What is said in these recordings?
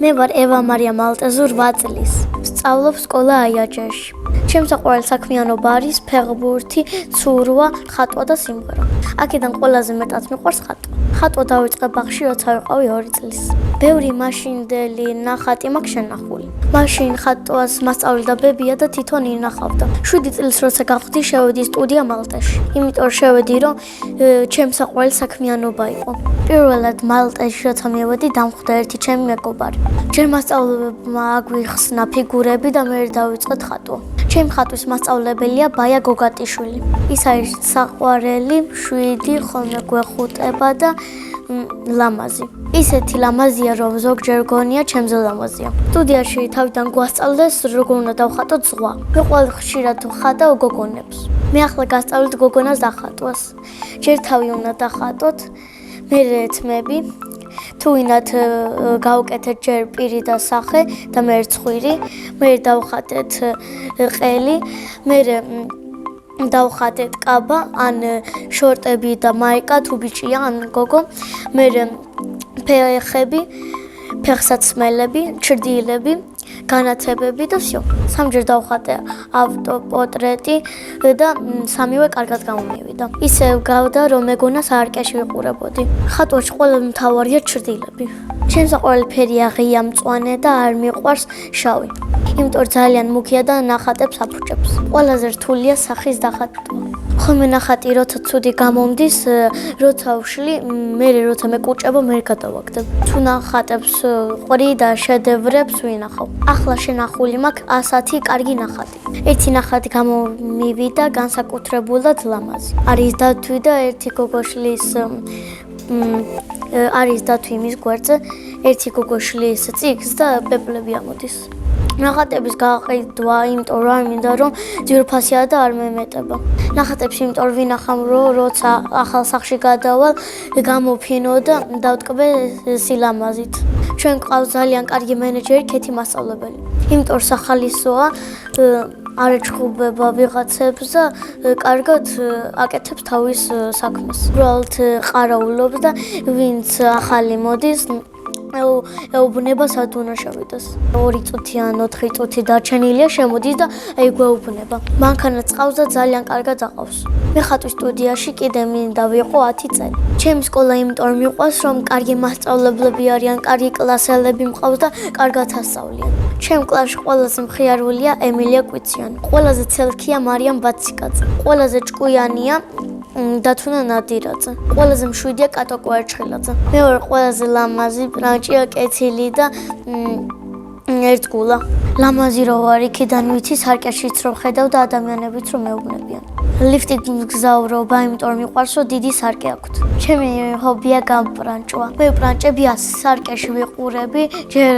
მე ვარ ევა მარია მალტეზურ 8 წლის. ვსწავლობ სკოლა აიაჯერში. ჩემს საყვარელი საქმიანობა არის ფეხბურთი, ცურვა, ხატვა და სიმღერა. აქედან ყველაზე მეტად მიყვარს ხატვა. ხატვა დავიწყე ბაღში, როცა ვიყავი 2 წლის. ბევრი მაშინდელი ნახატი მაქვს შენახული. მაშინ ხატვას მასწავლიდა ბებია და თვითონ ინახავდა. 7 წლის როცა გავხდი, შევედი სტუდია მალტაში. იმიტომ შევედი, რომ ჩემს საყვარელი საქმიანობა იყო. პირველად მალტაში როცა მივედი, დამხვდა ერთი ჩემი მეგობარი. ჯერ მასწავლებელმა აგვიხსნა ფიგურები და მე დავიწყეთ ხატვა. ჩემი ხატვის მასწავლებელია ბაია გოგატიშვილი. ის არის საყვარელი, მშვიდი, ხოლმე გვეხუტება და ლამაზი. ისეთი ლამაზია, რომ ზოგჯერ გონია ჩემზე ლამაზია. სტუდიაში თავიდან გვასწავლეს, როგორ უნდა დავხატოთ ზღვა. მე ყოველ ხშირად ვხატავ გოგონებს. მე ახლა გასწავლით გოგონას დახატვას. ჯერ თავი უნდა დახატოთ, მერე თმები. თუ ვინათ გავუკეთეთ ჯერ პირი და სახე და მე ცხვირი, მე დავხატეთ ყელი, მე დავხატეთ კაბა, ან შორტები და მაიკა, თუ ბიჭია, ან გოგო, მე ფეხები, ფეხსაცმელები, ჩრდილები, განათებები და всё. სამჯერ დავხატე ავტოპორტრეტი და სამივე კარგად გამომივიდა. ისე გავდა, რომ მეგონა საარკეში ვიყურებოდი. ხატვაში ყველაზე მთავარია ჩრდილები. ჩემს საყვარელი ფერია ღია, მწვანე და არ მიყვარს შავი. იმიტომ ძალიან მუქია და ნახატებს აფუჭებს. ყველაზე რთულია სახის დახატვა. ხოლმე ნახატი როცა ცუდი გამომდის, როცა ვშლი, მე როცა მეკუჭება, მე გადავაგდებ. თუ ნახატებს ყრი და შედევრებს ვინახავ. ახლა შენახული მაქვს 100 კარგი ნახატი. ერთი ნახატი გამომივიდა განსაკუთრებულად ლამაზი. არის დათვი და ერთი გოგოშლის არის დათვი მის გვერდზე, ერთი გოგოშლის წიგნს და პეპლები ამოდის. ნახატების გაყიდვა, იმიტომ რომ მინდა რომ ძვირფასია და არ მემეტება. ნახატებს იმიტომ ვინახავ, რომ როცა ახალ სახლში გადავალ, გამოფინო და დავტკბე სილამაზით. ჩვენ გვყავს ძალიან კარგი მენეჯერი, ქეთი მასწავლებელი. იმიტომ სახალისოა არ ეჩხუბება ვიღაცებს და კარგად აკეთებს თავის საქმეს. უბრალოდ ყარაულობს და ვინც ახალი მოდის, ეუბნება სად უნდა შევიდეს. 2 წუთი ან 4 წუთი დარჩენილია შემოდის და გვეუბნება. მანქანაც ყავს და ძალიან კარგად აყავს. მე ხატვის სტუდიაში კიდე მინდა ვიყო 10 წელი. ჩემი სკოლა იმიტომ მიყვარს, რომ კარგი მასწავლებლები არიან, კარგი კლასელები მყავს და კარგად ასწავლიან. ჩემ კლასში ყველაზე მხიარულია ემილია კვიციანი. ყველაზე ცელქია მარიამ ბაციკაძე. ყველაზე ჭკვიანია დათუნა ნადირაძე. ყველაზე მშვიდია კატო კვარჩხილაძე. მე ვარ ყველაზე ლამაზი, ბრანჭია, კეთილი და ერთგულა. ლამაზი რო ვარ, იქიდან ვიცი სარკეშიც რო ხედავ და ადამიანებიც რო მეუბნებიან. ლიფტით მგზავრობა, იმიტომ რომ მიყვარს, რომ დიდი სარკე აქვთ. ჩემი ჰობია გამპრანჭვა. მე ბრანჭები სარკეში ვიყურები, ჯერ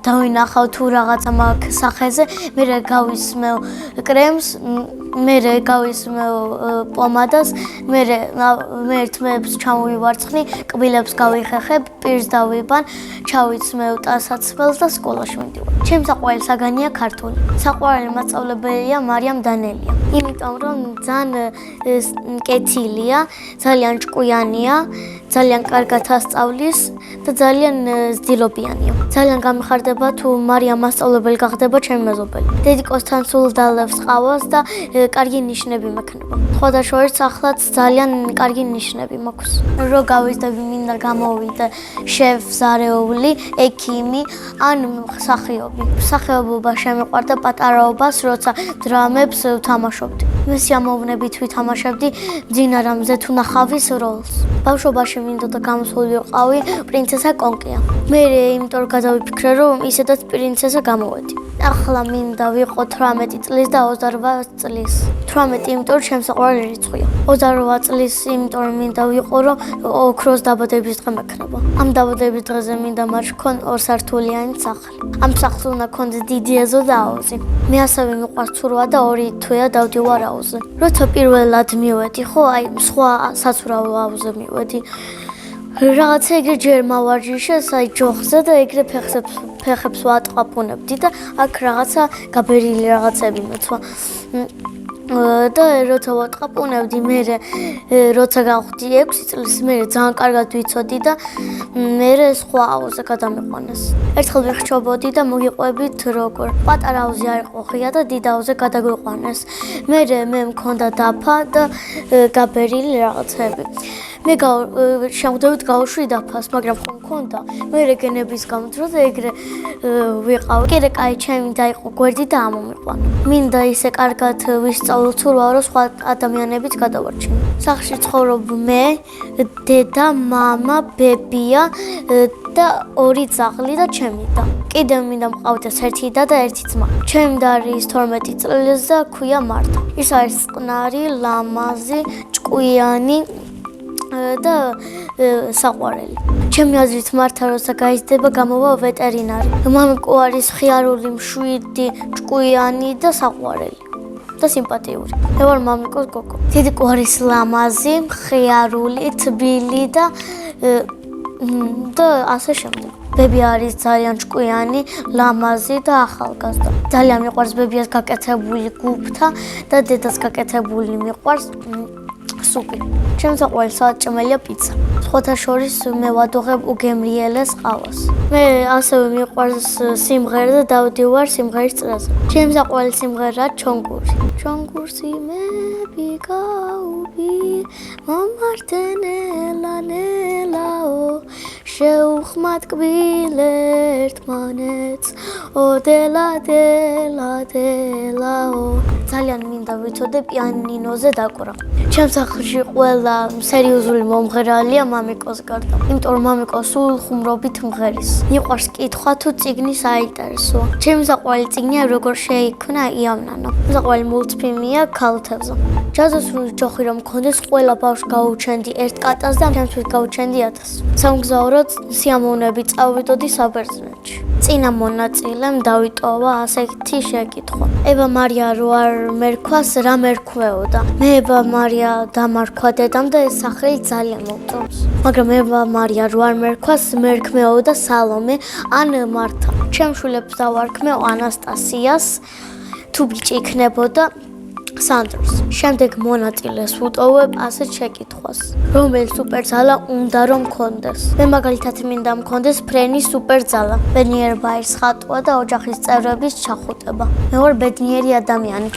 დავინახავ თუ რაღაცა მაქვს სახეზე, მე გავისმევ კრემს, მე გავისმევ პომადას, მე ერთმეებს ჩამოვივარცხნი, კბილებს გავიხეხებ, პირს დავიბან, ჩავიცმევ ტანსაცმელს და სკოლაში მივდივარ. ჩემი საყვარელი საგანია ქართული. საყვარელი მასწავლებელია მარიამ დანელია. იმიტომ რომ ძალიან კეთილია, ძალიან ჭკვიანია, ძალიან კარგად ასწავლის და ძალიან ზდილობიანია. ძალიან გამიხარდება თუ მარიამ მასწავლებელი გახდება ჩემი მეზობელი. დედიკოსთან სულ დალევს ყავას და კარგი ნიშნები მექნება. სხვადასხვაერთ ახლაც ძალიან კარგი ნიშნები მაქვს. რო გავიზრდები, მინდა გამოვიდე შეფზარეული, ექიმი ან მსახიობი. მსახიობობა შემიყვარდა პატარაობას, როცა დრამებს ვთამაშობდი. მე სიამოვნებით ვითამაშებდი მძინარ რამზე თუ ნახავის როლს. ბავშვობაში მინდოდა გამოსულიყავი პრინცესა კონკია. მე იმიტომ გადავიფიქრე, რომ ისედაც პრინცესა გამოვედი. ახლა მინდა ვიყო 18 წლის და 28 წლის. 18 იმიტომ ჩემს საყვარელი რიცხვია. 28 წლის იმიტომ მინდა ვიყო, რომ ოქროს დაბადების დღე მექნება. ამ დაბადების დღეზე მინდა მარშქონ 2 სართულიანი სახლი. ამ სახლს უნდა ქონდეს დიდი ეზო და აუზი. მე ასევე მიყვარს ცურვა და 2 თვეა დავდივარ აუზზე. როცა პირველად მივედი, ხო, აი სხვა საცურავ აუზზე მივედი. რაღაცა ეგრე ჯერ მავარჯიშეს, აი ჯოხზე და ეგრე ფეხებს ვატყაპუნებდი და აქ რაღაცა გაბერილი რაღაცები მეცვა. და როცა ვატყაპუნებდი მე როცა გავხდი 6 წლის მე ძალიან კარგად ვიცოდი და მე სხვა აუზე გადამიყვანეს. ერთხელ ვიხჩობოდი და მოგიყვებით როგორ პატარა აუზე არ იყო ღია და დიდ აუზე გადაგვიყვანეს. მე მქონდა დაფა და გაბერილი რაღაცები. მე შემოგვდებით გავუშვი დაფას, მაგრამ ხომ მქონდა. მე გენების გამო დრო და ეგრე ვიყავ. კიდე კაი ჩემი დაიყო გვერდი და ამომიყვანა. მინდა ისე კარგად ვისწავლო ცურვა რომ სხვა ადამიანებიც გადავარჩინო. სახლში ცხოვრობ მე, დედა, მამა, ბებია და 2 ძაღლი და ჩემი და. კიდევ მინდა მყავდეს 1 და 1 ძმა. ჩემი და არის 12 წლის და ქვია მართა. ის არის წყნარი, ლამაზი, ჭკვიანი და საყვარელი. ჩემი აზრით მართა როცა გაიზრდება გამოვა ვეტერინარი. მამიკო არის ხიარული, მშვიდი, ჭკვიანი და საყვარელი. და სიმპათიური. მე ვარ მამიკოს გოგო. დიდიკო არის ლამაზი, ხიარული, თბილი და ასე შემდეგ. ბები არის ძალიან ჭკვიანი, ლამაზი და ახალგაზრდა. ძალიან მიყვარს ბებიას გაკეთებული გუფთა და დედას გაკეთებული მიყვარს სუპი. ჩემს საყვარელი საჭმელია პიცა. სხვათა შორის მე ვადოღებ უგემრიელეს ყავას. მე ასევე მიყვარს სიმღერა და დავდივარ სიმღერის წრეზე. ჩემს საყვარელი სიმღერაა ჩონგური. ჩონგურსი მე ბიგაუბი მომართენელა ნელაო შეუხმად კბილ ერთმანეთს ოდელა დელა დელაო ძალიან მინდა ვიცოდე პიანინოზე დაკვრა. ჩემს სახლში ყველა სერიოზული მომღერალია მამიკოს გარდა. იმიტომ რომ მამიკო სულ ხუმრობით მღერის. მიყვარს კითხვა თუ წიგნი საინტერესოა. ჩემი საყვარელი წიგნია როგორ შეიქმნა იავნანო. საყვარელი მულტფილმია ქალთევზა. ჯაზოსური ჯოხი რომ მქონდეს ყველა ბავშვს გაუჩენდი 1 კატას და ჩემთვის გაუჩენდი 1000. სამგზავროდ სიამოვნები წავიდოდი საბერძნეთში. წინა მონაწილემ დავიტოვა ასეთი შეკითხვა. ევა მარია რო არ მერქვას რა მერქვეოდა? მე ევა მარია დამარქვა დედამ და ეს სახელი ძალიან მომწონს. მაგრამ ევა მარია რო არ მერქვას მერქმეოდა სალომე ან მართა. ჩემს შვილებს დავარქმევ ანასტასიას თუ ბიჭი იქნებოდა სანდროს. შემდეგ მონაწილეს ვუტოვებ ასეთ შეკითხვას. რომელი სუპერძალა უნდა რომ მქონდეს? მე მაგალითად მინდა მქონდეს ფრენის სუპერძალა. ბედნიერება არის ხატვა და ოჯახის წევრების ჩახუტება. მე ვარ ბედნიერი ადამიანი.